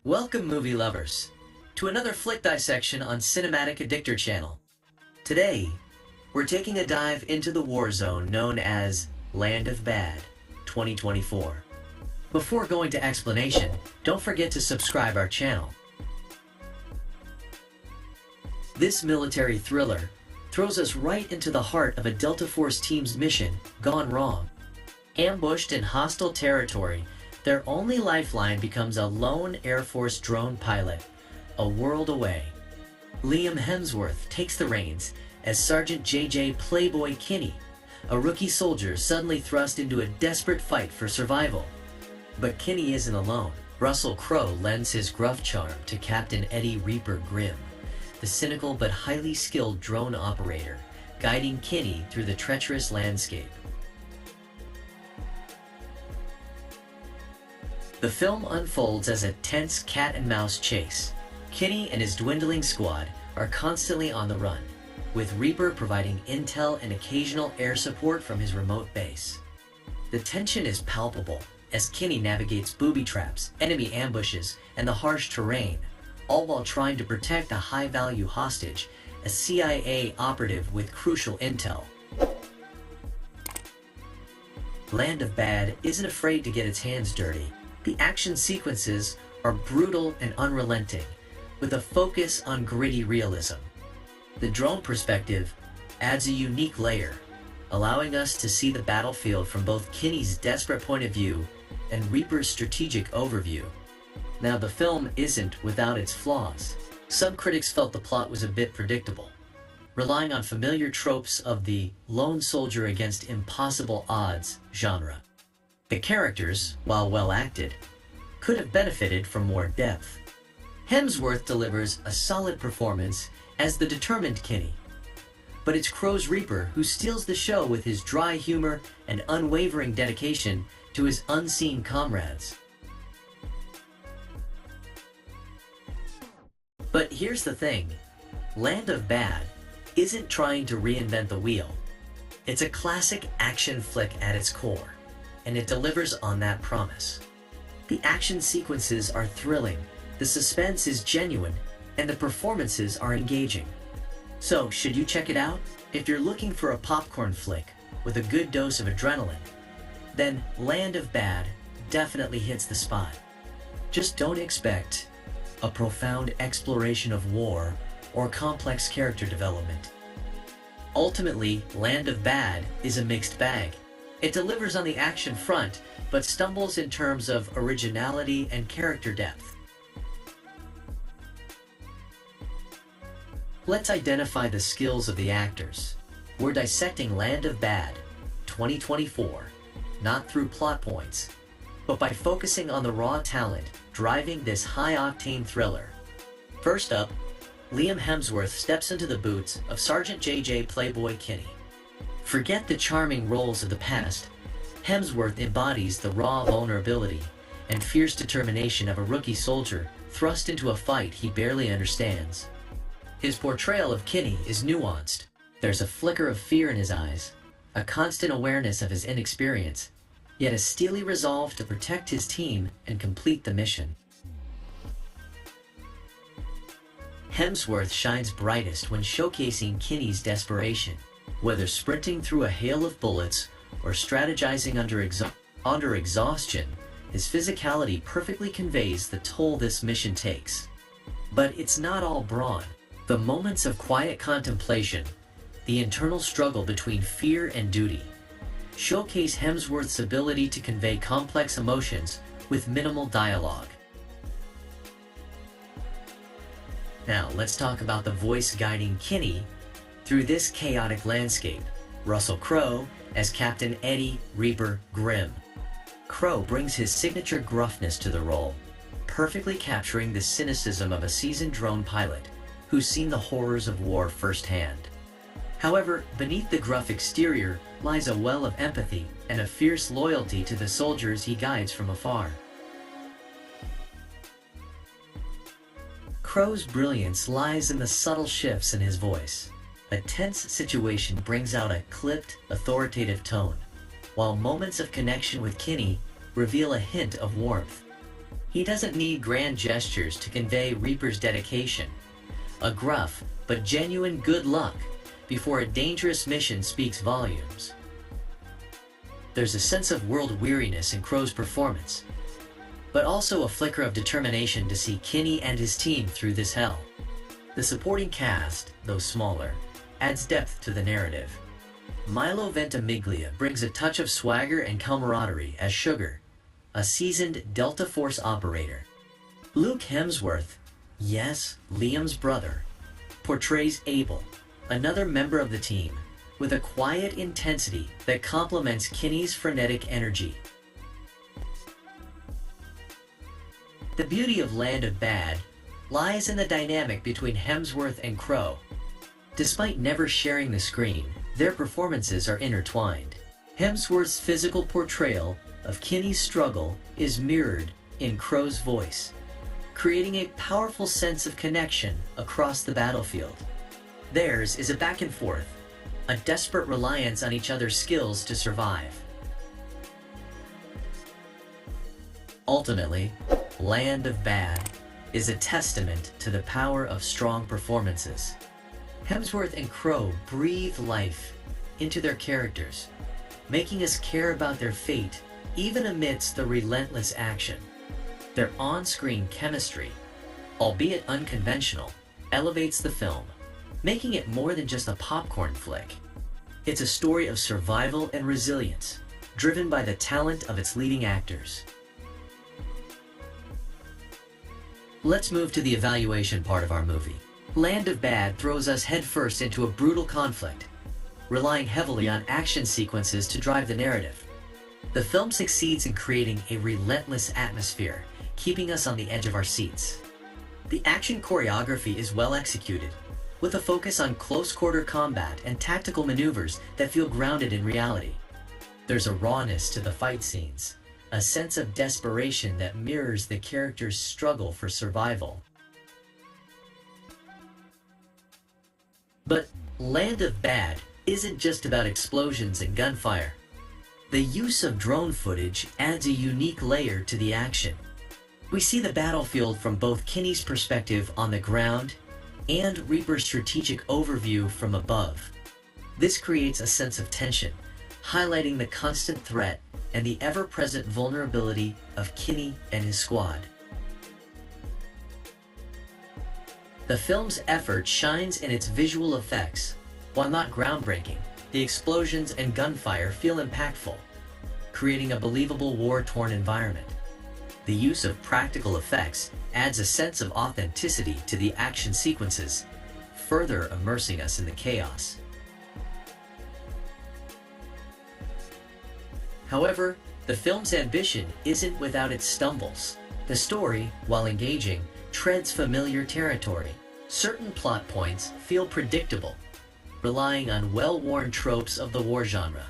Welcome, movie lovers, to another flick dissection on Cinematic Addictor channel. Today, we're taking a dive into the war zone known as Land of Bad 2024. Before going to explanation, don't forget to subscribe our channel. This military thriller throws us right into the heart of a Delta Force team's mission gone wrong. Ambushed in hostile territory, their only lifeline becomes a lone Air Force drone pilot, a world away. Liam Hemsworth takes the reins as Sergeant J.J. Playboy Kinney, a rookie soldier suddenly thrust into a desperate fight for survival. But Kinney isn't alone. Russell Crowe lends his gruff charm to Captain Eddie Reaper Grimm, the cynical but highly skilled drone operator, guiding Kinney through the treacherous landscape. The film unfolds as a tense cat-and-mouse chase. Kinney and his dwindling squad are constantly on the run, with Reaper providing intel and occasional air support from his remote base. The tension is palpable as Kinney navigates booby traps, enemy ambushes, and the harsh terrain, all while trying to protect a high-value hostage, a CIA operative with crucial intel. Land of Bad isn't afraid to get its hands dirty. The action sequences are brutal and unrelenting, with a focus on gritty realism. The drone perspective adds a unique layer, allowing us to see the battlefield from both Kinney's desperate point of view and Reaper's strategic overview. Now, the film isn't without its flaws. Some critics felt the plot was a bit predictable, relying on familiar tropes of the lone soldier against impossible odds genre. The characters, while well acted, could have benefited from more depth. Hemsworth delivers a solid performance as the determined Kinney, but it's Crowe's Reaper who steals the show with his dry humor and unwavering dedication to his unseen comrades. But here's the thing, Land of Bad isn't trying to reinvent the wheel. It's a classic action flick at its core, and it delivers on that promise. The action sequences are thrilling, the suspense is genuine, and the performances are engaging. So, should you check it out? If you're looking for a popcorn flick with a good dose of adrenaline, then Land of Bad definitely hits the spot. Just don't expect a profound exploration of war or complex character development. Ultimately, Land of Bad is a mixed bag. It delivers on the action front, but stumbles in terms of originality and character depth. Let's identify the skills of the actors. We're dissecting Land of Bad 2024, not through plot points, but by focusing on the raw talent driving this high-octane thriller. First up, Liam Hemsworth steps into the boots of Sergeant J.J. Playboy Kinney. Forget the charming roles of the past. Hemsworth embodies the raw vulnerability and fierce determination of a rookie soldier thrust into a fight he barely understands. His portrayal of Kinney is nuanced. There's a flicker of fear in his eyes, a constant awareness of his inexperience, yet a steely resolve to protect his team and complete the mission. Hemsworth shines brightest when showcasing Kinney's desperation. Whether sprinting through a hail of bullets or strategizing under exhaustion, his physicality perfectly conveys the toll this mission takes. But it's not all brawn. The moments of quiet contemplation, the internal struggle between fear and duty, showcase Hemsworth's ability to convey complex emotions with minimal dialogue. Now, let's talk about the voice guiding Kinney through this chaotic landscape. Russell Crowe as Captain Eddie Reaper Grimm. Crowe brings his signature gruffness to the role, perfectly capturing the cynicism of a seasoned drone pilot who's seen the horrors of war firsthand. However, beneath the gruff exterior lies a well of empathy and a fierce loyalty to the soldiers he guides from afar. Crowe's brilliance lies in the subtle shifts in his voice. A tense situation brings out a clipped, authoritative tone, while moments of connection with Kinney reveal a hint of warmth. He doesn't need grand gestures to convey Reaper's dedication, a gruff but genuine good luck before a dangerous mission speaks volumes. There's a sense of world weariness in Crow's performance, but also a flicker of determination to see Kinney and his team through this hell. The supporting cast, though smaller, adds depth to the narrative. Milo Ventimiglia brings a touch of swagger and camaraderie as Sugar, a seasoned Delta Force operator. Luke Hemsworth, yes, Liam's brother, portrays Abel, another member of the team, with a quiet intensity that complements Kinney's frenetic energy. The beauty of Land of Bad lies in the dynamic between Hemsworth and Crow. Despite never sharing the screen, their performances are intertwined. Hemsworth's physical portrayal of Kinney's struggle is mirrored in Crow's voice, creating a powerful sense of connection across the battlefield. Theirs is a back and forth, a desperate reliance on each other's skills to survive. Ultimately, Land of Bad is a testament to the power of strong performances. Hemsworth and Crow breathe life into their characters, making us care about their fate even amidst the relentless action. Their on-screen chemistry, albeit unconventional, elevates the film, making it more than just a popcorn flick. It's a story of survival and resilience, driven by the talent of its leading actors. Let's move to the evaluation part of our movie. Land of Bad throws us headfirst into a brutal conflict, relying heavily on action sequences to drive the narrative. The film succeeds in creating a relentless atmosphere, keeping us on the edge of our seats. The action choreography is well executed, with a focus on close-quarter combat and tactical maneuvers that feel grounded in reality. There's a rawness to the fight scenes, a sense of desperation that mirrors the character's struggle for survival. But Land of Bad isn't just about explosions and gunfire. The use of drone footage adds a unique layer to the action. We see the battlefield from both Kinney's perspective on the ground and Reaper's strategic overview from above. This creates a sense of tension, highlighting the constant threat and the ever-present vulnerability of Kinney and his squad. The film's effort shines in its visual effects. While not groundbreaking, the explosions and gunfire feel impactful, creating a believable war-torn environment. The use of practical effects adds a sense of authenticity to the action sequences, further immersing us in the chaos. However, the film's ambition isn't without its stumbles. The story, while engaging, treads familiar territory. Certain plot points feel predictable, relying on well-worn tropes of the war genre.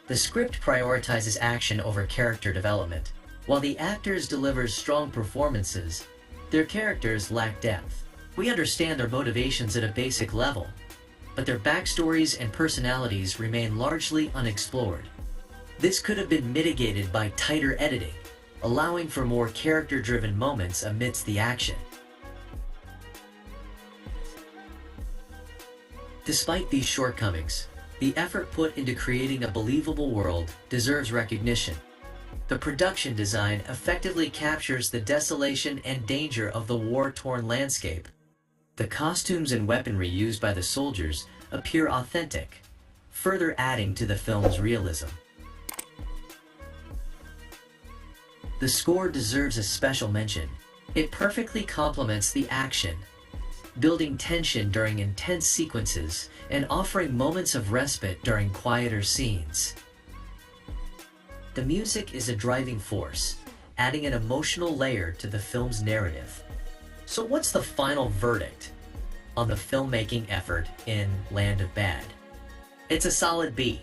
The script prioritizes action over character development. While the actors deliver strong performances, their characters lack depth. We understand their motivations at a basic level, but their backstories and personalities remain largely unexplored. This could have been mitigated by tighter editing, allowing for more character-driven moments amidst the action. Despite these shortcomings, the effort put into creating a believable world deserves recognition. The production design effectively captures the desolation and danger of the war-torn landscape. The costumes and weaponry used by the soldiers appear authentic, further adding to the film's realism. The score deserves a special mention. It perfectly complements the action, building tension during intense sequences and offering moments of respite during quieter scenes. The music is a driving force, adding an emotional layer to the film's narrative. So what's the final verdict on the filmmaking effort in Land of Bad? It's a solid B.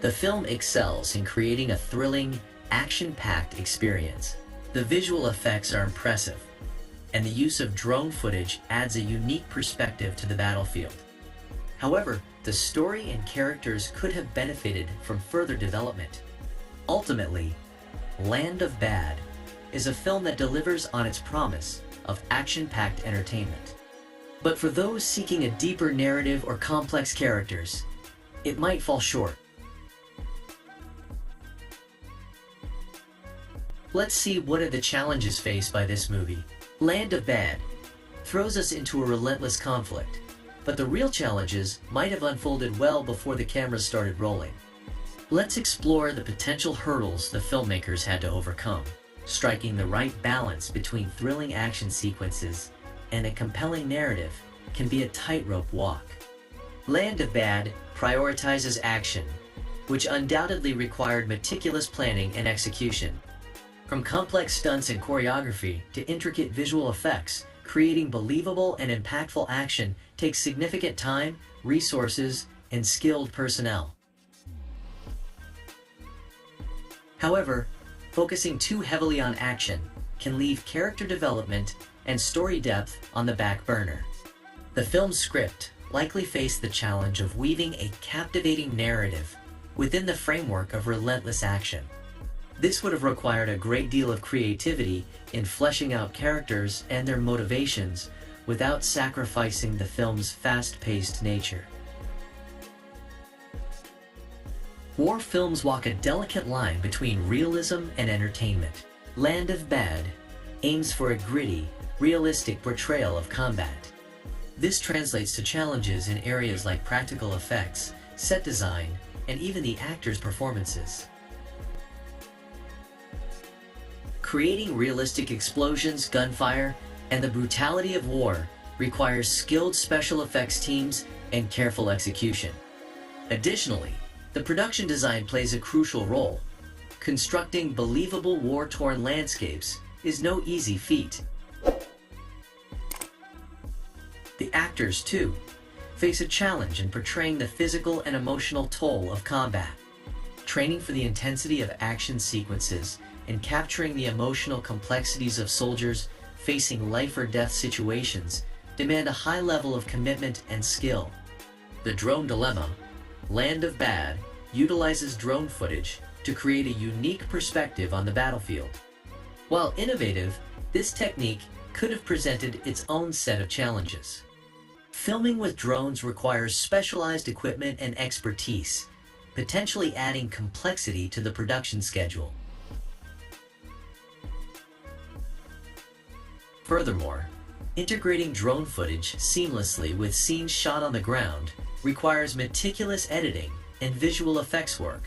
The film excels in creating a thrilling, action-packed experience. The visual effects are impressive, and the use of drone footage adds a unique perspective to the battlefield. However, The story and characters could have benefited from further development. Ultimately, Land of Bad is a film that delivers on its promise of action-packed entertainment. But for those seeking a deeper narrative or complex characters, it might fall short. Let's see what are the challenges faced by this movie. Land of Bad throws us into a relentless conflict, but the real challenges might have unfolded well before the cameras started rolling. Let's explore the potential hurdles the filmmakers had to overcome. Striking the right balance between thrilling action sequences and a compelling narrative can be a tightrope walk. Land of Bad prioritizes action, which undoubtedly required meticulous planning and execution. From complex stunts and choreography to intricate visual effects, creating believable and impactful action takes significant time, resources, and skilled personnel. However, focusing too heavily on action can leave character development and story depth on the back burner. The film's script likely faced the challenge of weaving a captivating narrative within the framework of relentless action. This would have required a great deal of creativity in fleshing out characters and their motivations without sacrificing the film's fast-paced nature. War films walk a delicate line between realism and entertainment. Land of Bad aims for a gritty, realistic portrayal of combat. This translates to challenges in areas like practical effects, set design, and even the actors' performances. Creating realistic explosions, gunfire, and the brutality of war requires skilled special effects teams and careful execution. Additionally, the production design plays a crucial role. Constructing believable war-torn landscapes is no easy feat. The actors, too, face a challenge in portraying the physical and emotional toll of combat. Training for the intensity of action sequences and capturing the emotional complexities of soldiers facing life-or-death situations demand a high level of commitment and skill. The drone dilemma. Land of Bad utilizes drone footage to create a unique perspective on the battlefield. While innovative, this technique could have presented its own set of challenges. Filming with drones requires specialized equipment and expertise, potentially adding complexity to the production schedule. Furthermore, integrating drone footage seamlessly with scenes shot on the ground requires meticulous editing and visual effects work.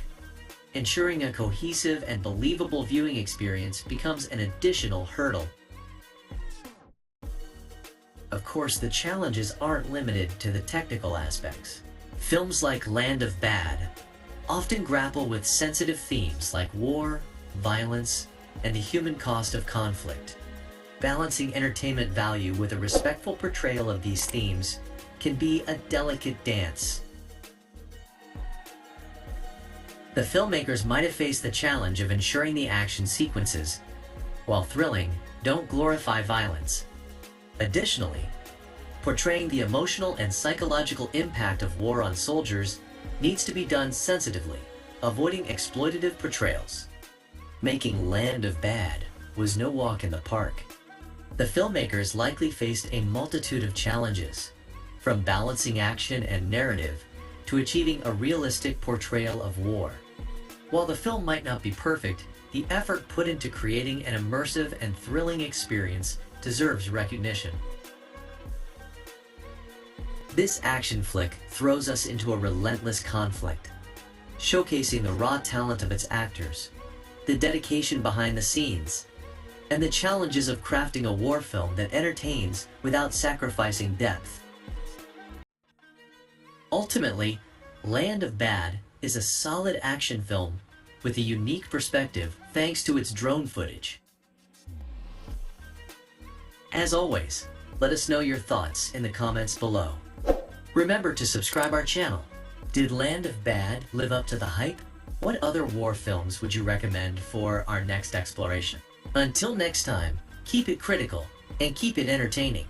Ensuring a cohesive and believable viewing experience becomes an additional hurdle. Of course, the challenges aren't limited to the technical aspects. Films like Land of Bad often grapple with sensitive themes like war, violence, and the human cost of conflict. Balancing entertainment value with a respectful portrayal of these themes can be a delicate dance. The filmmakers might have faced the challenge of ensuring the action sequences, while thrilling, don't glorify violence. Additionally, portraying the emotional and psychological impact of war on soldiers needs to be done sensitively, avoiding exploitative portrayals. Making Land of Bad was no walk in the park. The filmmakers likely faced a multitude of challenges, from balancing action and narrative to achieving a realistic portrayal of war. While the film might not be perfect, the effort put into creating an immersive and thrilling experience deserves recognition. This action flick throws us into a relentless conflict, showcasing the raw talent of its actors, the dedication behind the scenes, and the challenges of crafting a war film that entertains without sacrificing depth. Ultimately, Land of Bad is a solid action film with a unique perspective thanks to its drone footage. As always, let us know your thoughts in the comments below. Remember to subscribe our channel. Did Land of Bad live up to the hype? What other war films would you recommend for our next exploration? Until next time, keep it critical and keep it entertaining.